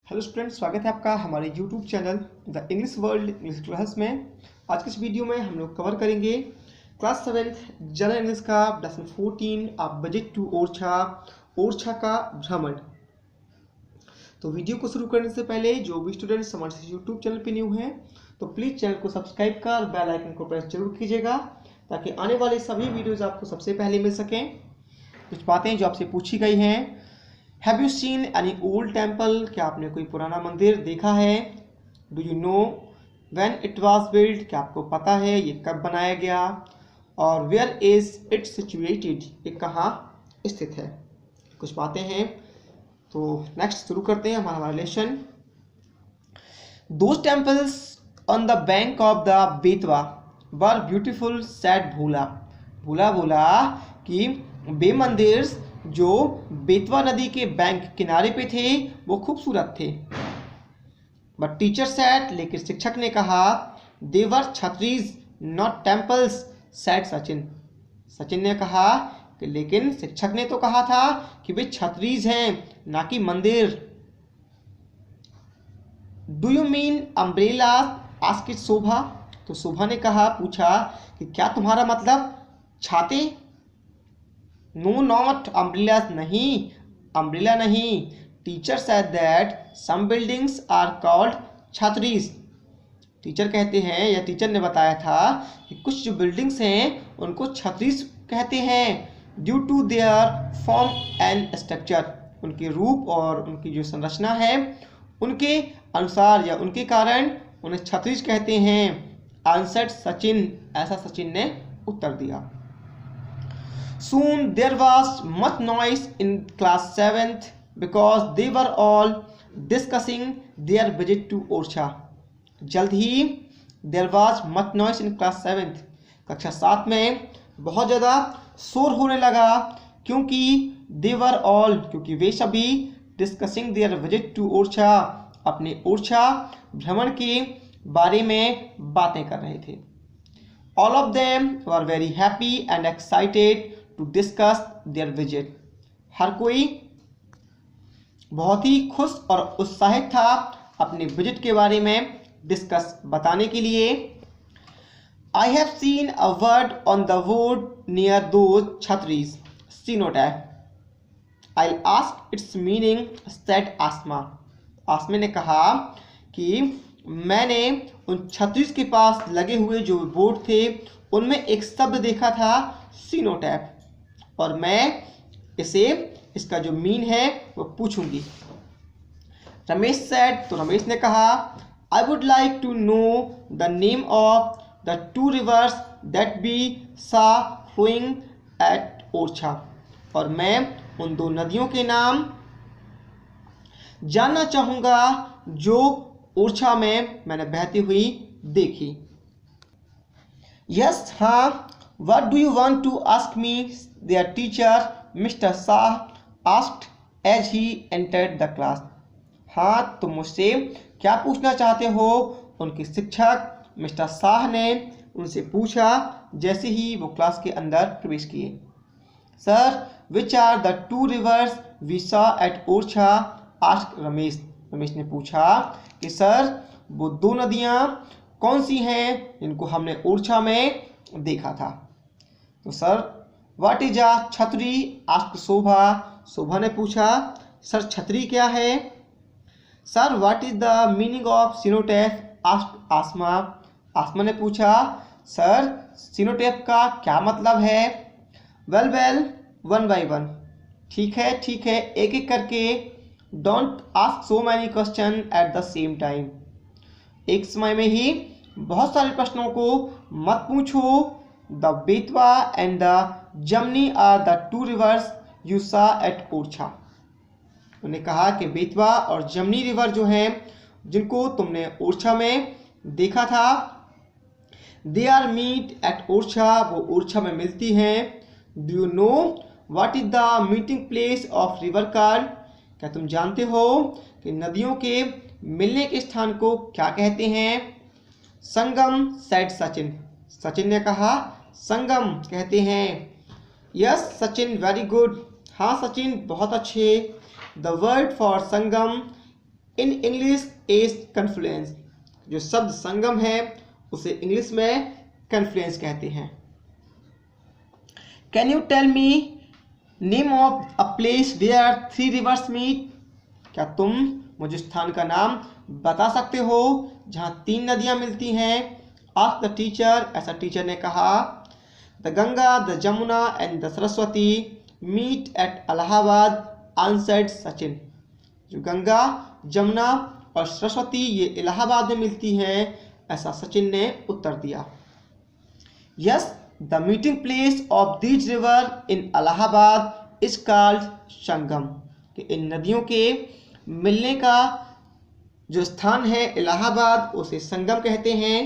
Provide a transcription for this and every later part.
Hello student, स्वागत है आपका हमारे YouTube channel the English world English class में। आज के इस वीडियो में हम लोग कवर करेंगे क्लास 7th जनरल इंग्लिश का lesson 14 a visit to Orchha का भ्रमण। तो वीडियो को शुरू करने से पहले जो भी स्टूडेंट्स हमारे यूट्यूब चैनल पे न्यू हैं तो प्लीज़ चैनल को सब्सक्राइब कर बेल आइकन को प्रेस जरूर कीजिएगा ताकि आने वाले सभी वीडियोज़ आपको सबसे पहले मिल सकें। कुछ बातें जो आपसे पूछी गई हैं। Have you seen any old temple? क्या आपने कोई पुराना मंदिर देखा है? Do you know when it was build? क्या आपको पता है ये कब बनाया गया? और वेयर इज इट सिचुएटेड? ये कहाँ स्थित है? कुछ बातें हैं। तो नेक्स्ट शुरू करते हैं हमारा lesson. Those temples on the bank of the Betwa were beautiful, sad भूला। भूला बोला कि वे मंदिर जो बेतवा नदी के बैंक किनारे पे थे वो खूबसूरत थे। बट टीचर सेड, लेकिन शिक्षक ने कहा, they were chhatris not temples, said Sachin. Sachin ने कहा कि लेकिन शिक्षक ने तो कहा था कि वे छतरीज हैं ना कि मंदिर। Do you mean umbrella? Asked Shobha. तो शोभा ने कहा, पूछा कि क्या तुम्हारा मतलब छाते? नो नॉट अम्ब्रेलास, नहीं अम्ब्रेला नहीं। Teacher said that some buildings are called chhatris. Teacher कहते हैं या टीचर ने बताया था कि कुछ जो बिल्डिंग्स हैं उनको छतरीज कहते हैं due to their form and structure. उनके रूप और उनकी जो संरचना है उनके अनुसार या उनके कारण उन्हें छतरीज कहते हैं। आंसर्ड सचिन, ऐसा सचिन ने उत्तर दिया। Soon there was much noise in class 7th because they were all discussing their visit to Orcha. जल्द ही there was much noise in class 7th, कक्षा 7 में बहुत ज़्यादा शोर होने लगा क्योंकि they were all, क्योंकि वे सभी discussing their visit to Orcha, अपने ओरछा भ्रमण के बारे में बातें कर रहे थे। All of them were very happy and excited to discuss their visit. हर कोई बहुत ही खुश और उत्साहित था अपने विजिट के बारे में डिस्कस बताने के लिए। I have seen a word on the board near those छतरीज, सिनोटैफ. I'll ask its meaning, said आसमा. आसमा ने कहा कि मैंने उन छतरीज के पास लगे हुए जो बोर्ड थे उनमें एक शब्द देखा था, सिनोटैप, और मैं इसका जो मीन है वो पूछूंगी। रमेश सेड, तो रमेश ने कहा, I would like to know the name of the two rivers that be saw flowing at Orchha. और मैं उन दो नदियों के नाम जानना चाहूँगा जो ओरछा में मैंने बहती हुई देखी। यस, हाँ। What do you want to ask me? Their teacher, Mr. Shah, asked as he entered the class. हाँ, तुम मुझसे क्या पूछना चाहते हो? उनके शिक्षक मिस्टर शाह ने उनसे पूछा जैसे ही वो क्लास के अंदर प्रवेश किए। Sir, which are the two rivers we saw at Orcha? asked Ramesh. Ramesh ने पूछा कि सर वो दो नदियाँ कौन सी हैं जिनको हमने ओरछा में देखा था? तो सर, व्हाट इज अ छतरी? आस्क्ड शोभा। शोभा ने पूछा, सर छतरी क्या है? Sir, what is the meaning of cenotaph? Asked Asma. Asma ने पूछा, सर सिनोटैफ का क्या मतलब है? Well well, one by one, ठीक है एक एक करके। Don't ask so many question at the same time, एक समय में ही बहुत सारे प्रश्नों को मत पूछो। The Betwa and the Jamni are the two rivers you saw at Orchha. उन्होंने कहा कि बेतवा और जमनी रिवर जो हैं जिनको तुमने ओरछा में देखा था, they are meet at Orchha, वो ओरछा में मिलती हैं। Do you know what is the meeting place of river called? क्या तुम जानते हो कि नदियों के मिलने के स्थान को क्या कहते हैं? संगम, सेड सचिन। सचिन ने कहा, संगम कहते हैं। यस सचिन, वेरी गुड, हाँ सचिन बहुत अच्छे। The word for Sangam in English is confluence. जो शब्द संगम है उसे इंग्लिश में कन्फ्लुएंस कहते हैं। Can you tell me name of a place where 3 rivers meet. क्या तुम मुझे स्थान का नाम बता सकते हो जहां 3 नदियां मिलती हैं। आस्क द टीचर, ऐसा टीचर ने कहा। The Ganga, the Jamuna and the Saraswati meet at Allahabad answered Sachin. जो गंगा, जमुना और सरस्वती ये इलाहाबाद में मिलती हैं, ऐसा सचिन ने उत्तर दिया। Yes, the meeting place of these river in Allahabad is called Sangam. कि इन नदियों के मिलने का जो स्थान है इलाहाबाद उसे संगम कहते हैं।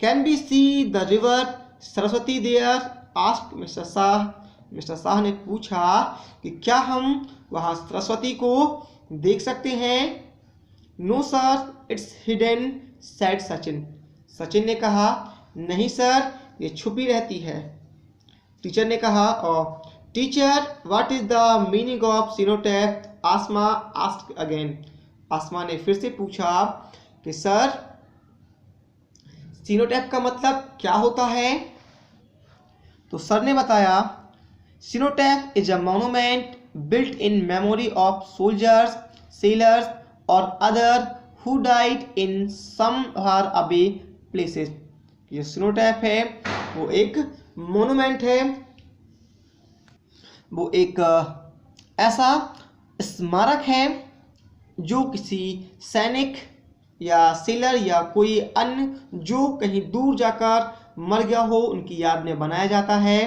Can be see the river Saraswati there, ask mister Shah. Mister Shah ने पूछा कि क्या हम वहाँ सरस्वती को देख सकते हैं। No sir, it's hidden said Sachin. Sachin ने कहा नहीं सर, ये छुपी रहती है। टीचर ने कहा और teacher what is the meaning of cenotaph, Asma asked again. Asma ने फिर से पूछा कि सर सिनोटैप का मतलब क्या होता है। तो सर ने बताया cenotaph is a monument built in memory of soldiers, sailors or other who died in some far away places। ये सिनोटैप है वो एक मोनूमेंट है, वो एक ऐसा स्मारक है जो किसी सैनिक या सेलर या कोई अन्य जो कहीं दूर जाकर मर गया हो उनकी याद में बनाया जाता है।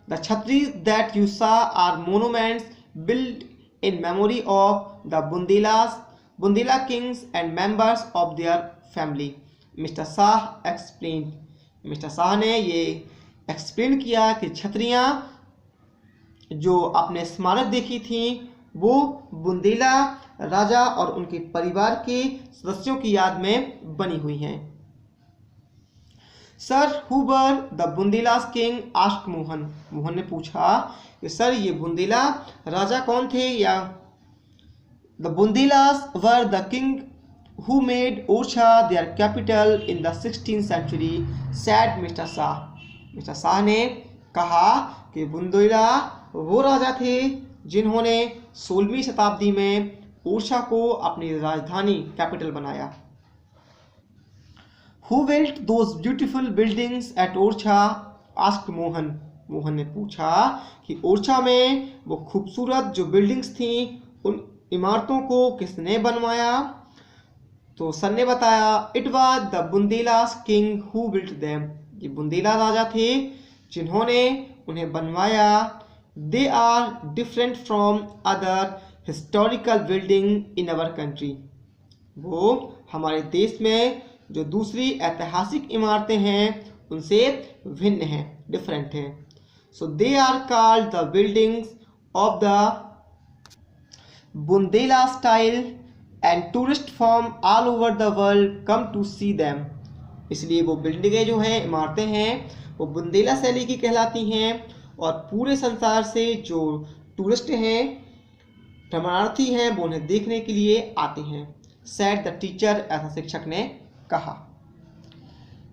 The Chhatris that you saw are monuments built in memory of the Bundela kings and members of their family, Mr. Shah explained। Mr. Shah ने ये एक्सप्लेन किया कि छतरियाँ जो आपने स्मारक देखी थी वो बुंदेला राजा और उनके परिवार के सदस्यों की याद में बनी हुई हैं। Sir who were the Bundelas king, asked Mohan. Mohan ने पूछा कि सर ये बुंदेला राजा कौन थे। या the Bundelas were the king who made Orchha their capital in the 16th century, sad mister Shah. Mister Shah ने कहा कि बुंदेला वो राजा थे जिन्होंने 16वीं शताब्दी में ओरछा को अपनी राजधानी कैपिटल बनाया। Who built those beautiful buildings at Orchha, asked Mohan. Mohan ने पूछा कि ओरछा में वो खूबसूरत जो बिल्डिंग्स थी उन इमारतों को किसने बनवाया। तो सर ने बताया it was the Bundelas king who built them. ये बुंदेला राजा थे जिन्होंने उन्हें बनवाया। They are different from other historical building in our country. वो हमारे देश में जो दूसरी ऐतिहासिक इमारतें हैं उनसे भिन्न हैं, डिफरेंट हैं। So they are called the buildings of the Bundela style and tourist from all over the world come to see them. इसलिए वो बिल्डिंगें जो हैं, इमारतें हैं, वो बुंदेला शैली की कहलाती हैं और पूरे संसार से जो टूरिस्ट हैं, भ्रमणार्थी हैं, वो उन्हें देखने के लिए आते हैं। सैड द टीचर, ऐसा शिक्षक ने कहा।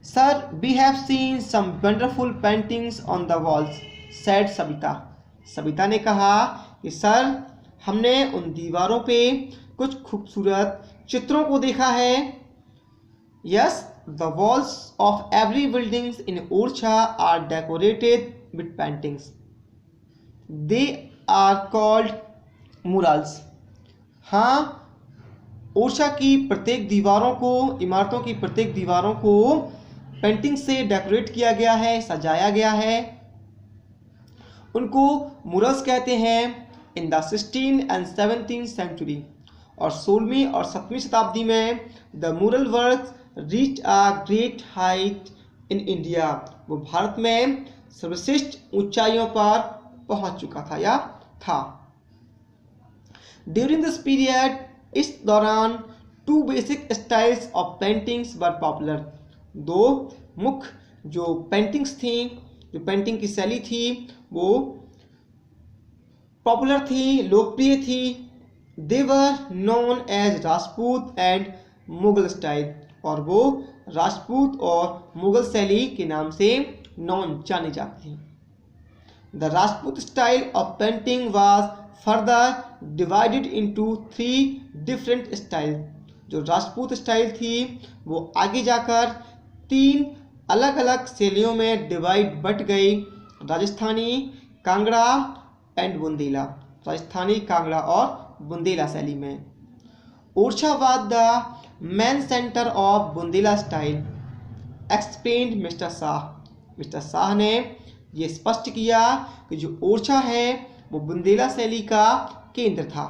Sir we have seen some wonderful paintings on the walls, said Sabita. Sabita ने कहा कि सर हमने उन दीवारों पे कुछ खूबसूरत चित्रों को देखा है। Yes, the walls of every buildings in Orchha are decorated with paintings, they are called murals. हाँ, ओरछा की प्रत्येक दीवारों को, इमारतों की प्रत्येक दीवारों को पेंटिंग से डेकोरेट किया गया है, सजाया गया है। उनको मुरल्स कहते हैं। In the 16th and 17th century, और 16वीं और 7वीं शताब्दी में द मुरल work reach a great height in India. वो भारत में सर्वश्रेष्ठ ऊंचाइयों पर पहुंच चुका था या था। ड्यूरिंग दिस पीरियड, इस दौरान two basic styles of paintings were popular. दो मुख्य जो पेंटिंग्स थी, जो पेंटिंग की शैली थी वो पॉपुलर थी, लोकप्रिय थी। They were known as Rajput and Mughal style, और वो राजपूत और मुगल शैली के नाम से नॉन जानी जाती हैं। The Rajput style of painting was further divided into 3 different style. जो राजपूत स्टाइल थी वो आगे जाकर 3 अलग अलग शैलियों में बट गई, राजस्थानी, कांगड़ा एंड बुंदेला। राजस्थानी, कांगड़ा और बुंदेला शैली में। Orchha was the main centre of Bundela style, explained mister Shah. Mister Shah ने ये स्पष्ट किया कि जो ओरछा है वो बुंदेला शैली का केंद्र था।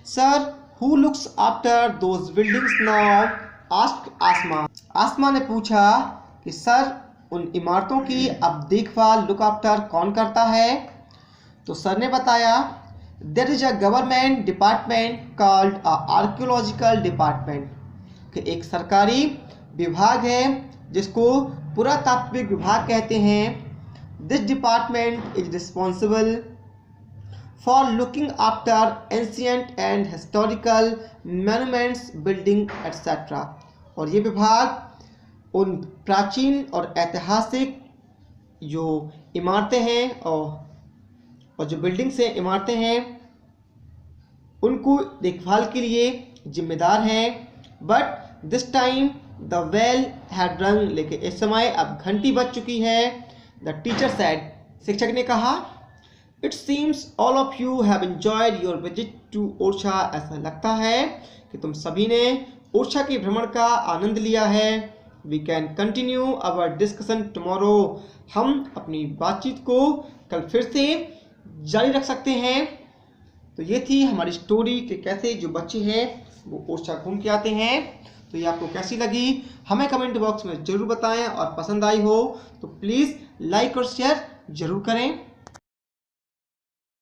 Sir who looks after those buildings now, asked Asma. Asma ने पूछा कि सर उन इमारतों की अब देखभाल, लुक आफ्टर कौन करता है? तो सर ने बताया there is a government department called a archaeological department, कि एक सरकारी विभाग है जिसको पुरातात्विक विभाग कहते हैं। This department is responsible for looking after ancient and historical monuments, building etcetera. और ये विभाग उन प्राचीन और ऐतिहासिक जो इमारतें हैं और जो बिल्डिंग्स हैं, इमारतें हैं, उनको देखभाल के लिए जिम्मेदार हैं। But this time the well had रंग, लेकिन इस समय अब घंटी बज चुकी है। द टीचर सेड, शिक्षक ने कहा, it seems all of you have enjoyed your visit to Orchha. ऐसा लगता है कि तुम सभी ने ओरछा के भ्रमण का आनंद लिया है। We can continue our discussion tomorrow. हम अपनी बातचीत को कल फिर से जारी रख सकते हैं। तो ये थी हमारी स्टोरी कि कैसे जो बच्चे हैं वो ओरछा घूम के आते हैं। तो ये आपको कैसी लगी हमें कमेंट बॉक्स में ज़रूर बताएं, और पसंद आई हो तो प्लीज़ लाइक और शेयर ज़रूर करें।